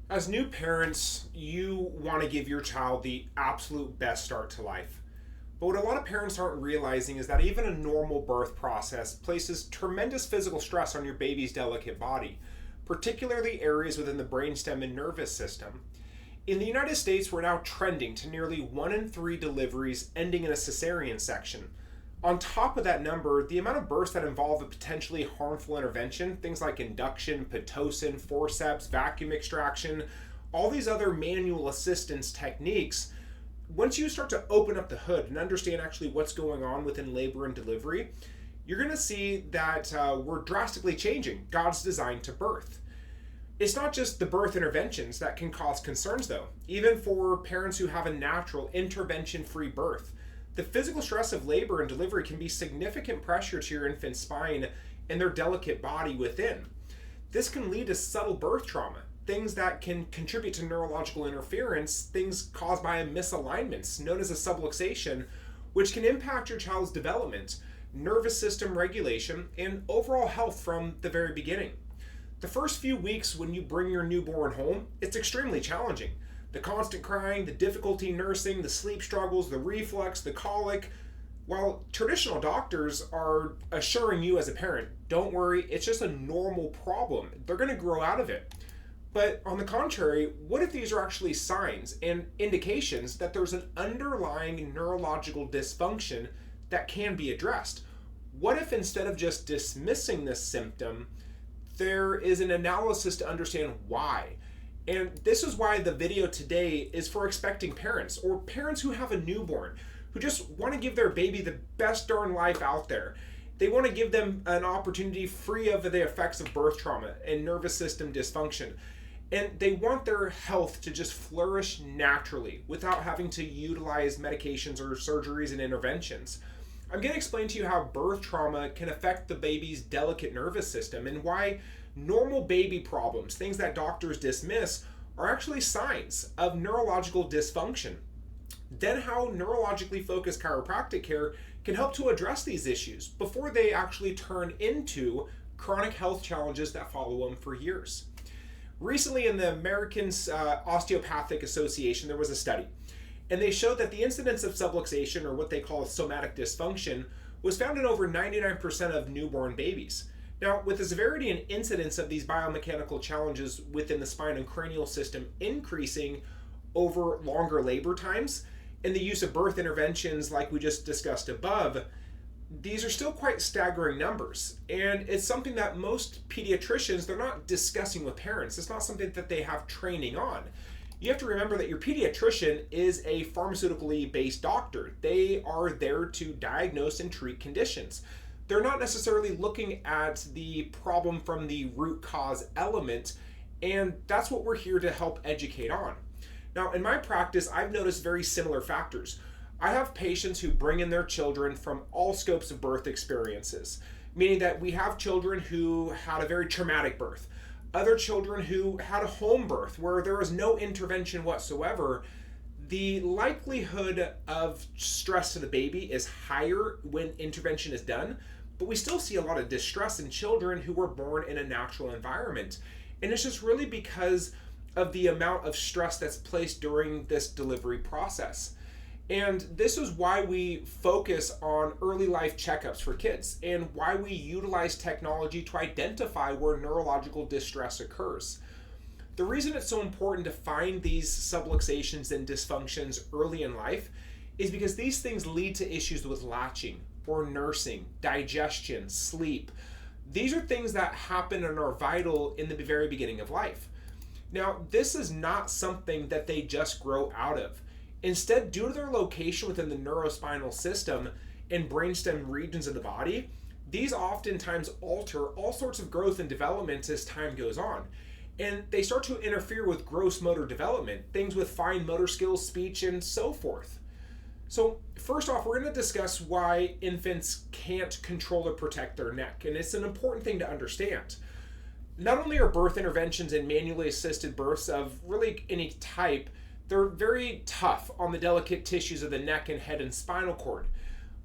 As new parents, you want to give your child the absolute best start to life. But what a lot of parents aren't realizing is that even a normal birth process places tremendous physical stress on your baby's delicate body, particularly areas within the brainstem and nervous system. In the United States, we're now trending to nearly 1 in 3 deliveries ending in a cesarean section. On top of that number, the amount of births that involve a potentially harmful intervention, things like induction, Pitocin, forceps, vacuum extraction, all these other manual assistance techniques, once you start to open up the hood and understand actually what's going on within labor and delivery, you're going to see that we're drastically changing God's design to birth. It's not just the birth interventions that can cause concerns, though. Even for parents who have a natural, intervention free birth, the physical stress of labor and delivery can be significant pressure to your infant's spine and their delicate body within. This can lead to subtle birth trauma, things that can contribute to neurological interference, things caused by misalignments known as a subluxation, which can impact your child's development, nervous system regulation, and overall health from the very beginning. The first few weeks when you bring your newborn home, it's extremely challenging. The constant crying, the difficulty nursing, the sleep struggles, the reflux, the colic. While traditional doctors are assuring you as a parent, don't worry, it's just a normal problem. They're going to grow out of it. But on the contrary, what if these are actually signs and indications that there's an underlying neurological dysfunction that can be addressed? What if instead of just dismissing this symptom, there is an analysis to understand why? And this is why the video today is for expecting parents or parents who have a newborn, who just want to give their baby the best darn life out there. They want to give them an opportunity free of the effects of birth trauma and nervous system dysfunction. And they want their health to just flourish naturally without having to utilize medications or surgeries and interventions. I'm going to explain to you how birth trauma can affect the baby's delicate nervous system and why normal baby problems, things that doctors dismiss, are actually signs of neurological dysfunction. Then how neurologically focused chiropractic care can help to address these issues before they actually turn into chronic health challenges that follow them for years. Recently in the American Osteopathic Association, there was a study, and they showed that the incidence of subluxation, or what they call somatic dysfunction, was found in over 99% of newborn babies. Now, with the severity and incidence of these biomechanical challenges within the spine and cranial system increasing over longer labor times, and the use of birth interventions like we just discussed above, these are still quite staggering numbers. And it's something that most pediatricians, they're not discussing with parents. It's not something that they have training on. You have to remember that your pediatrician is a pharmaceutically based doctor. They are there to diagnose and treat conditions. They're not necessarily looking at the problem from the root cause element, and that's what we're here to help educate on. Now, in my practice, I've noticed very similar factors. I have patients who bring in their children from all scopes of birth experiences, meaning that we have children who had a very traumatic birth, other children who had a home birth where there was no intervention whatsoever. The likelihood of stress to the baby is higher when intervention is done, but we still see a lot of distress in children who were born in a natural environment. And it's just really because of the amount of stress that's placed during this delivery process. And this is why we focus on early life checkups for kids and why we utilize technology to identify where neurological distress occurs. The reason it's so important to find these subluxations and dysfunctions early in life is because these things lead to issues with latching or nursing, digestion, sleep. These are things that happen and are vital in the very beginning of life. Now, this is not something that they just grow out of. Instead, due to their location within the neurospinal system and brainstem regions of the body, these oftentimes alter all sorts of growth and development as time goes on. And they start to interfere with gross motor development, things with fine motor skills, speech, and so forth. So first off, we're going to discuss why infants can't control or protect their neck. And it's an important thing to understand. Not only are birth interventions and manually assisted births of really any type, they're very tough on the delicate tissues of the neck and head and spinal cord.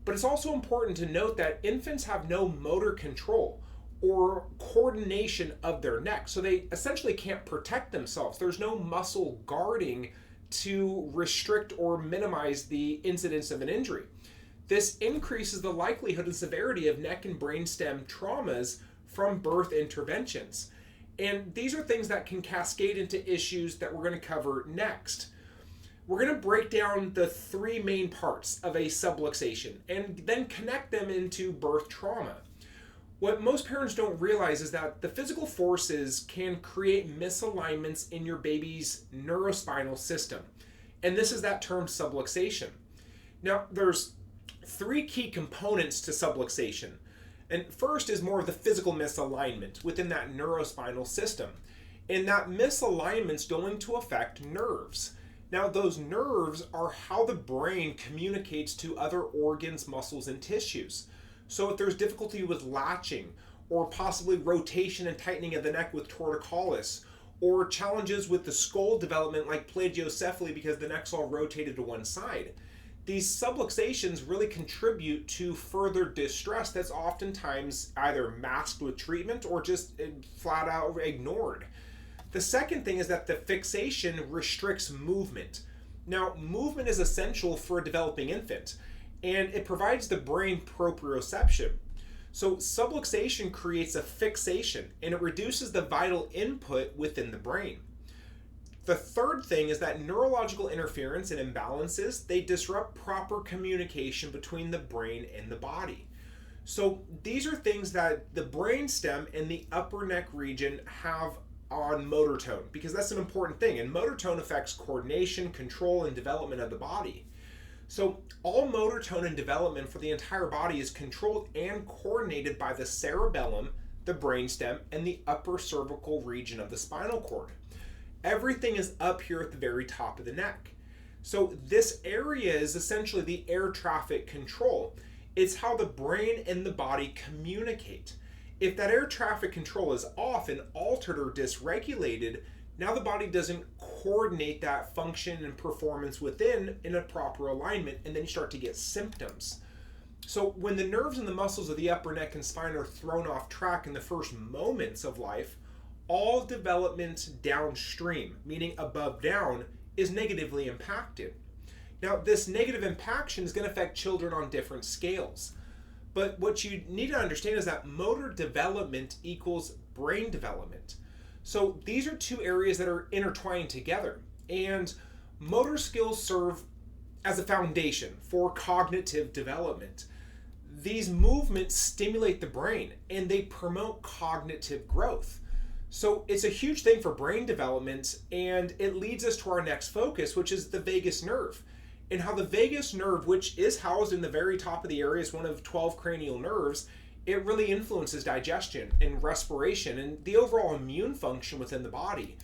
But it's also important to note that infants have no motor control or coordination of their neck. So they essentially can't protect themselves. There's no muscle guarding to restrict or minimize the incidence of an injury. This increases the likelihood and severity of neck and brainstem traumas from birth interventions. And these are things that can cascade into issues that we're going to cover next. We're going to break down the three main parts of a subluxation and then connect them into birth trauma. What most parents don't realize is that the physical forces can create misalignments in your baby's neurospinal system. And this is that term subluxation. Now, there's three key components to subluxation. And first is more of the physical misalignment within that neurospinal system. And that misalignment's going to affect nerves. Now, those nerves are how the brain communicates to other organs, muscles, and tissues. So if there's difficulty with latching, or possibly rotation and tightening of the neck with torticollis, or challenges with the skull development like plagiocephaly because the neck's all rotated to one side, these subluxations really contribute to further distress that's oftentimes either masked with treatment or just flat out ignored. The second thing is that the fixation restricts movement. Now, movement is essential for a developing infant, and it provides the brain proprioception. So subluxation creates a fixation, and it reduces the vital input within the brain. The third thing is that neurological interference and imbalances, they disrupt proper communication between the brain and the body. So these are things that the brainstem and the upper neck region have on motor tone, because that's an important thing. And motor tone affects coordination, control, and development of the body. So all motor tone and development for the entire body is controlled and coordinated by the cerebellum, the brainstem, and the upper cervical region of the spinal cord. Everything is up here at the very top of the neck. So this area is essentially the air traffic control. It's how the brain and the body communicate. If that air traffic control is off and altered or dysregulated, now the body doesn't coordinate that function and performance within in a proper alignment, and then you start to get symptoms. So when the nerves and the muscles of the upper neck and spine are thrown off track in the first moments of life, all development downstream, meaning above down, is negatively impacted. Now, this negative impaction is going to affect children on different scales. But what you need to understand is that motor development equals brain development. So these are two areas that are intertwined together. And motor skills serve as a foundation for cognitive development. These movements stimulate the brain and they promote cognitive growth. So it's a huge thing for brain development, and it leads us to our next focus, which is the vagus nerve. And how the vagus nerve, which is housed in the very top of the area, is one of 12 cranial nerves, it really influences digestion and respiration and the overall immune function within the body.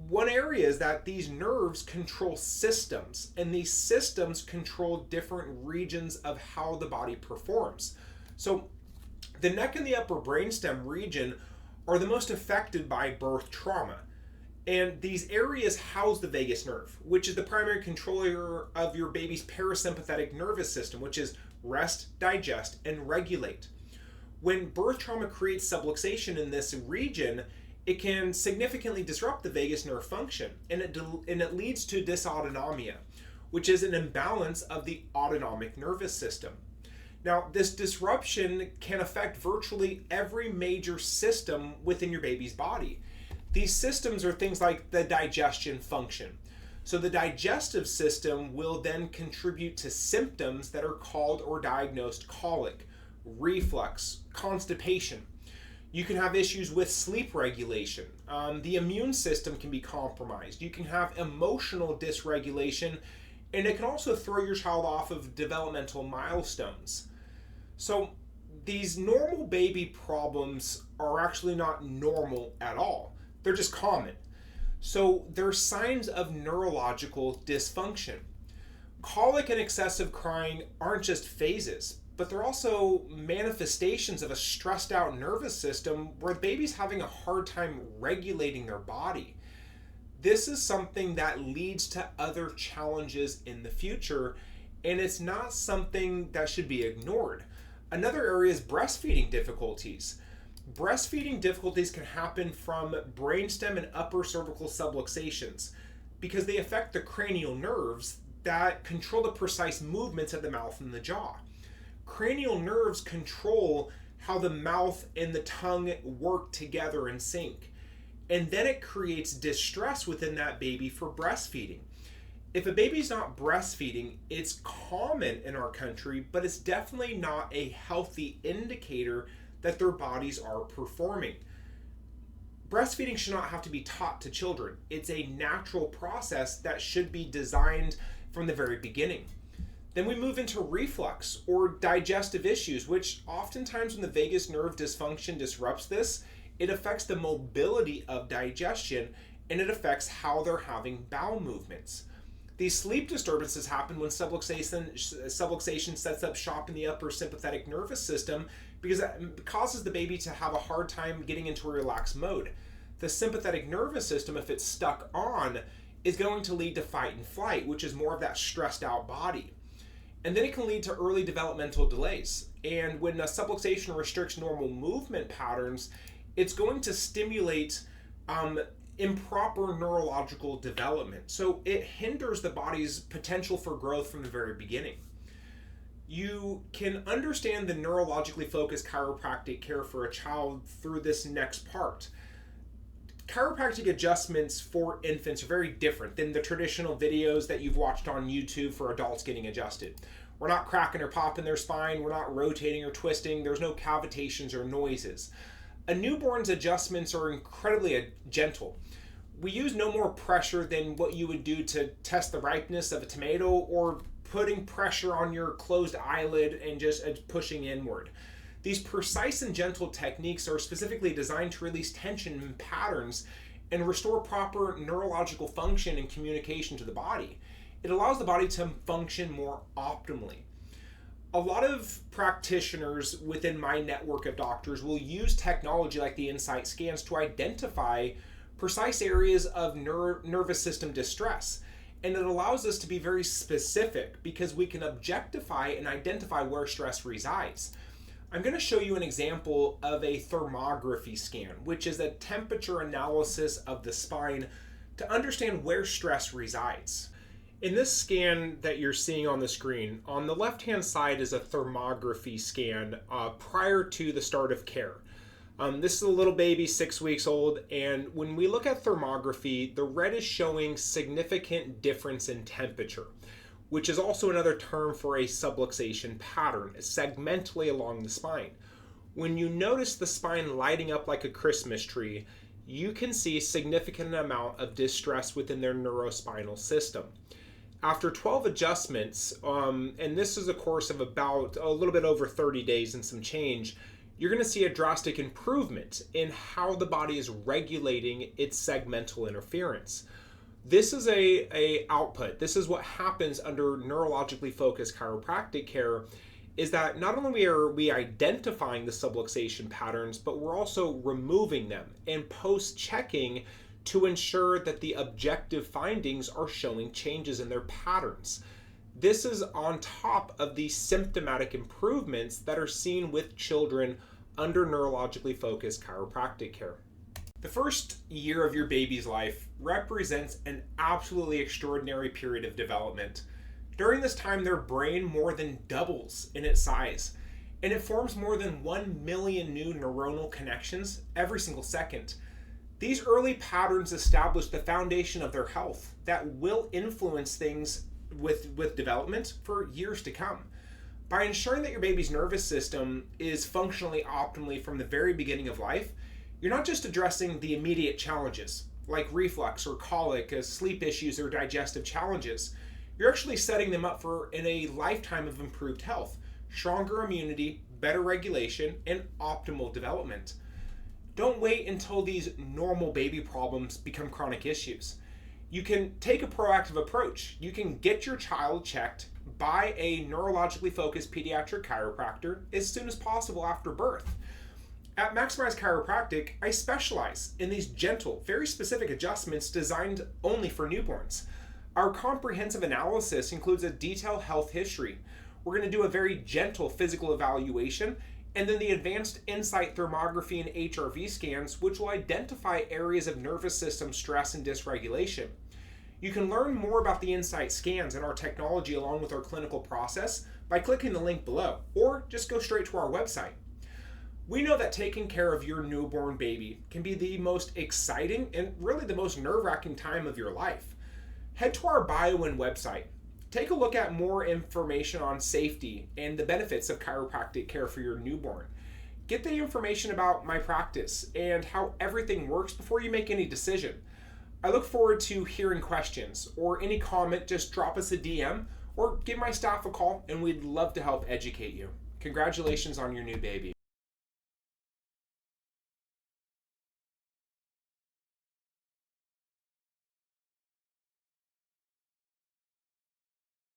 One area is that these nerves control systems, and these systems control different regions of how the body performs. So the neck and the upper brainstem region are the most affected by birth trauma. And these areas house the vagus nerve, which is the primary controller of your baby's parasympathetic nervous system, which is rest, digest, and regulate. When birth trauma creates subluxation in this region, it can significantly disrupt the vagus nerve function, and it leads to dysautonomia, which is an imbalance of the autonomic nervous system. Now, this disruption can affect virtually every major system within your baby's body. These systems are things like the digestion function. So the digestive system will then contribute to symptoms that are called or diagnosed colic, reflux, constipation. You can have issues with sleep regulation. The immune system can be compromised. You can have emotional dysregulation, and it can also throw your child off of developmental milestones. So these normal baby problems are actually not normal at all. They're just common. So they're signs of neurological dysfunction. Colic and excessive crying aren't just phases, but they're also manifestations of a stressed out nervous system where the baby's having a hard time regulating their body. This is something that leads to other challenges in the future, and it's not something that should be ignored. Another area is breastfeeding difficulties. Breastfeeding difficulties can happen from brainstem and upper cervical subluxations because they affect the cranial nerves that control the precise movements of the mouth and the jaw. Cranial nerves control how the mouth and the tongue work together in sync. And then it creates distress within that baby for breastfeeding. If a baby's not breastfeeding, it's common in our country, but it's definitely not a healthy indicator that their bodies are performing. Breastfeeding should not have to be taught to children. It's a natural process that should be designed from the very beginning. Then we move into reflux or digestive issues, which oftentimes when the vagus nerve dysfunction disrupts this, it affects the mobility of digestion and it affects how they're having bowel movements. These sleep disturbances happen when subluxation sets up shop in the upper sympathetic nervous system because that causes the baby to have a hard time getting into a relaxed mode. The sympathetic nervous system, if it's stuck on, is going to lead to fight and flight, which is more of that stressed out body. And then it can lead to early developmental delays. And when a subluxation restricts normal movement patterns, it's going to stimulate improper neurological development. So it hinders the body's potential for growth from the very beginning. You can understand the neurologically focused chiropractic care for a child through this next part. Chiropractic adjustments for infants are very different than the traditional videos that you've watched on YouTube for adults getting adjusted. We're not cracking or popping their spine, we're not rotating or twisting, there's no cavitations or noises. A newborn's adjustments are incredibly gentle. We use no more pressure than what you would do to test the ripeness of a tomato or putting pressure on your closed eyelid and just pushing inward. These precise and gentle techniques are specifically designed to release tension and patterns and restore proper neurological function and communication to the body. It allows the body to function more optimally. A lot of practitioners within my network of doctors will use technology like the Insight scans to identify precise areas of nervous system distress. And it allows us to be very specific because we can objectify and identify where stress resides. I'm going to show you an example of a thermography scan, which is a temperature analysis of the spine to understand where stress resides. In this scan that you're seeing on the screen, on the left-hand side is a thermography scan prior to the start of care. This is a little baby, 6 weeks old, and when we look at thermography, the red is showing significant difference in temperature, which is also another term for a subluxation pattern, segmentally along the spine. When you notice the spine lighting up like a Christmas tree, you can see a significant amount of distress within their neurospinal system. After 12 adjustments, and this is a course of about a little bit over 30 days and some change, you're going to see a drastic improvement in how the body is regulating its segmental interference. This is a output. This is what happens under neurologically focused chiropractic care, is that not only are we identifying the subluxation patterns, but we're also removing them and post-checking to ensure that the objective findings are showing changes in their patterns. This is on top of the symptomatic improvements that are seen with children under neurologically focused chiropractic care. The first year of your baby's life represents an absolutely extraordinary period of development. During this time, their brain more than doubles in its size, and it forms more than 1 million new neuronal connections every single second. These early patterns establish the foundation of their health that will influence things with development for years to come. By ensuring that your baby's nervous system is functionally optimally from the very beginning of life, you're not just addressing the immediate challenges, like reflux or colic, sleep issues, or digestive challenges. You're actually setting them up for a lifetime of improved health, stronger immunity, better regulation, and optimal development. Don't wait until these normal baby problems become chronic issues. You can take a proactive approach. You can get your child checked by a neurologically focused pediatric chiropractor as soon as possible after birth. At Maximize Chiropractic, I specialize in these gentle, very specific adjustments designed only for newborns. Our comprehensive analysis includes a detailed health history. We're going to do a very gentle physical evaluation, And then the advanced insight thermography and HRV scans, which will identify areas of nervous system stress and dysregulation. You can learn more about the Insight scans and our technology along with our clinical process by clicking the link below, or just go straight to our website. We know that taking care of your newborn baby can be the most exciting and really the most nerve-wracking time of your life. Head to our BioWin website. Take a look at more information on safety and the benefits of chiropractic care for your newborn. Get the information about my practice and how everything works before you make any decision. I look forward to hearing questions or any comment. Just drop us a DM or give my staff a call and we'd love to help educate you. Congratulations on your new baby.